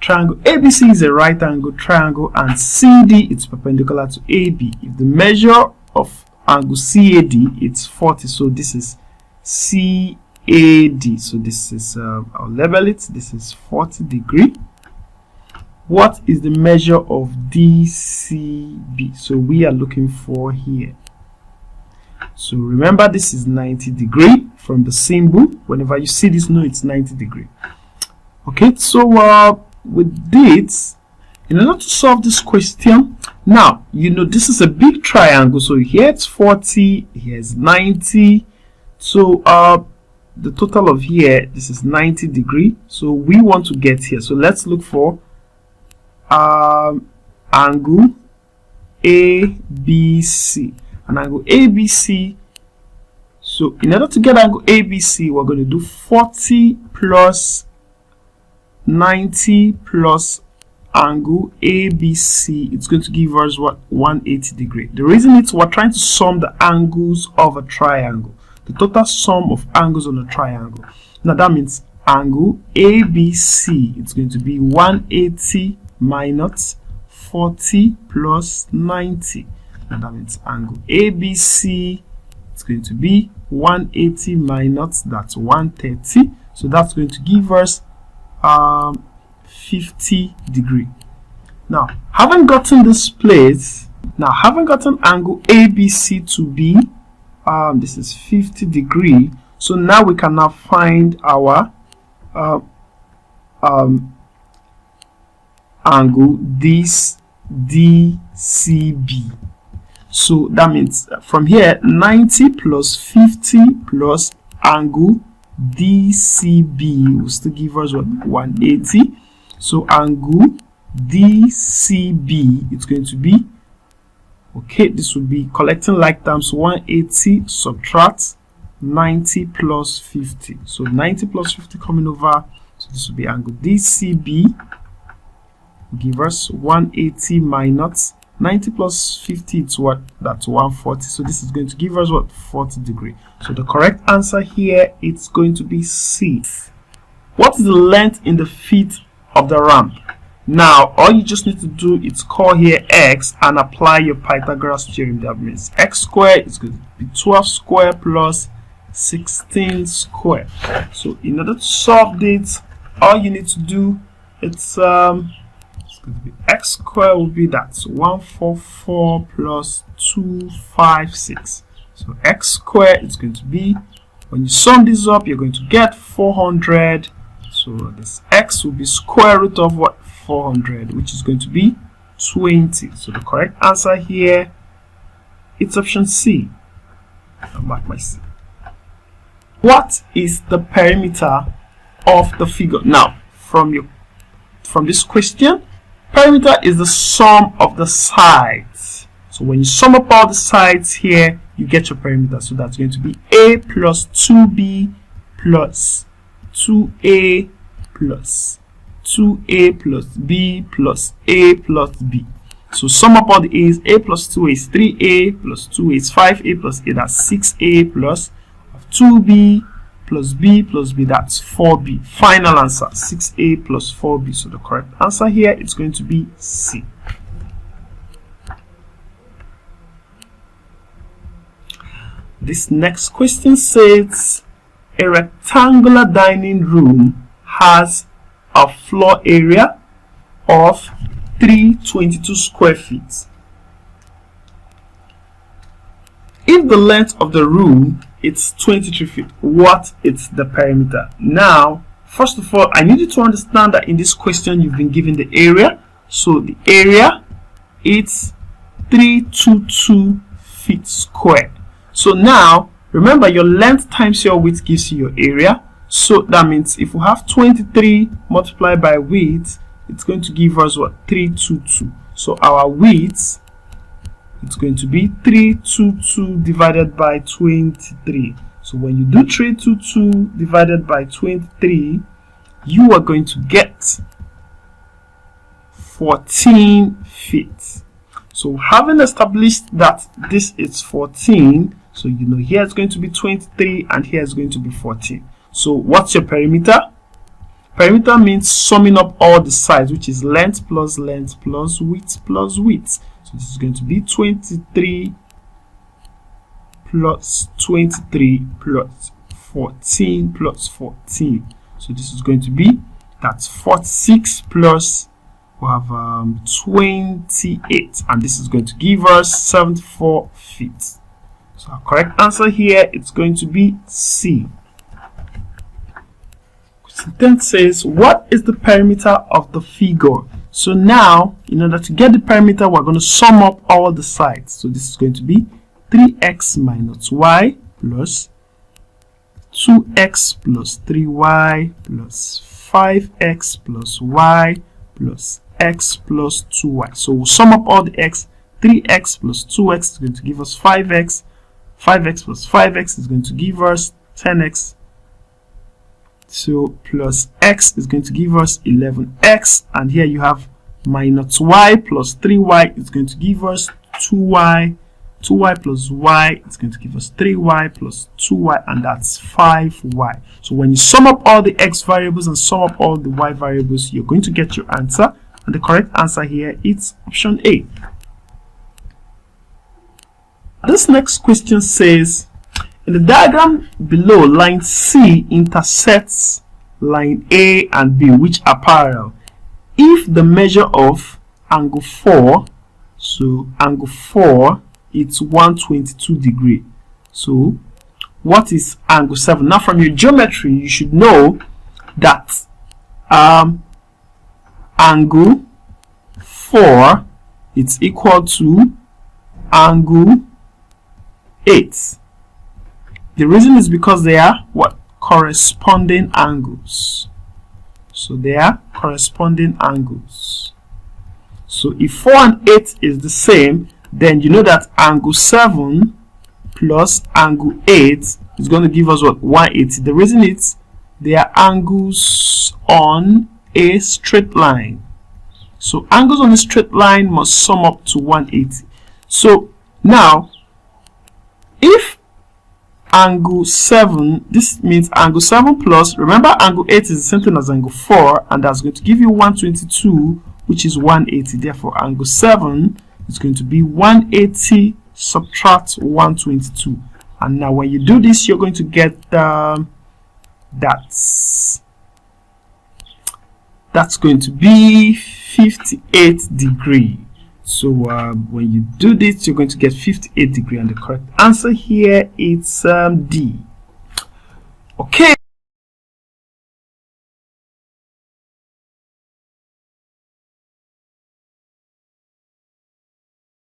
triangle ABC is a right angle triangle and CD is perpendicular to AB. If the measure of angle CAD it's 40, so this is CAD. So this is I'll label it. This is 40 degree. What is the measure of DCB? So we are looking for here. So remember, this is 90 degree from the symbol. Whenever you see this, know it's 90 degree. Okay, so with this, in order to solve this question, now you know this is a big triangle. So here it's 40, here's 90. So the total of here, this is 90 degree. So we want to get here. So let's look for angle ABC. An angle ABC. So in order to get angle ABC, we're going to do 40 plus 90 plus angle ABC. It's going to give us what? 180 degree. The reason is we're trying to sum the angles of a triangle, the total sum of angles on a triangle. Now that means angle ABC, it's going to be 180 minus 40 plus 90. And that means angle ABC, it's going to be 180 minus that's 130. So that's going to give us 50 degree. Now, having gotten this place, having gotten angle ABC to be this is 50 degree. So now we can now find our angle this DCB. So that means from here 90 plus 50 plus angle DCB will still give us what? 180. So angle DCB, it's going to be, okay, this will be collecting like terms, 180 subtract 90 plus 50. So 90 plus 50 coming over, so this will be angle DCB, give us 180 minus 90 plus 50, it's what? That's 140. So this is going to give us what? 40 degree. So the correct answer here, it's going to be C. What is the length in the feet of the ramp? Now all you just need to do is call here x and apply your Pythagoras theorem. That means x squared is going to be 12 squared plus 16 squared. So in order to solve this, all you need to do, it's going to be x squared will be that's 144 plus 256. So x squared is going to be, when you sum this up, you're going to get 400. So this x will be square root of what? 400, which is going to be 20. So the correct answer here, it's option C. I'll mark my C. What is the perimeter of the figure? Now from this question, perimeter is the sum of the sides. So when you sum up all the sides here, you get your perimeter. So that's going to be A plus 2B plus 2A plus 2A plus B plus A plus B. So sum up all the A's. A plus 2A is 3A plus 2A is 5A plus A, that's 6A plus 2B plus B plus B, that's 4B. Final answer, 6A plus 4B. So the correct answer here is going to be C. This next question says a rectangular dining room has a floor area of 322 square feet. If the length of the room is 23 feet, what is the perimeter? Now, first of all, I need you to understand that in this question you've been given the area. So the area is 322 feet square. So now remember, your length times your width gives you your area. So that means if we have 23 multiplied by width, it's going to give us what? 322. So our width, it's going to be 322 divided by 23. So when you do 322 divided by 23, you are going to get 14 feet. So having established that this is 14, so you know here it's going to be 23 and here it's going to be 14. So what's your perimeter? Perimeter means summing up all the sides, which is length plus width plus width. So this is going to be 23 plus 23 plus 14 plus 14. So this is going to be, that's 46 plus, we have 28, and this is going to give us 74 feet. So our correct answer here, it's going to be C. Question 10 says, what is the perimeter of the figure? So now, in order to get the perimeter, we're going to sum up all the sides. So this is going to be 3x minus y plus 2x plus 3y plus 5x plus y plus x plus 2y. So we'll sum up all the x. 3x plus 2x is going to give us 5x. 5x plus 5x is going to give us 10x. So plus x is going to give us 11x. And here you have minus y plus 3y is going to give us 2y. 2y plus y is going to give us 3y plus 2y, and that's 5y. So when you sum up all the x variables and sum up all the y variables, you're going to get your answer. And the correct answer here is option A. This next question says, in the diagram below, line C intersects line A and B, which are parallel. If the measure of angle 4, so angle 4, it's 122 degree. So what is angle 7? Now from your geometry, you should know that angle 4 is equal to angle 8. The reason is because they are what? Corresponding angles. So they are corresponding angles. So if 4 and 8 is the same, then you know that angle 7 plus angle 8 is going to give us what? 180. The reason is they are angles on a straight line. So angles on a straight line must sum up to 180. So now, if angle 7, this means angle 7 plus, remember angle 8 is the same thing as angle 4, and that's going to give you 122, which is 180. Therefore, angle 7 is going to be 180 subtract 122. And now when you do this, you're going to get that's going to be 58 degree. So when you do this, you're going to get 58 degree, and the correct answer here is D. Okay.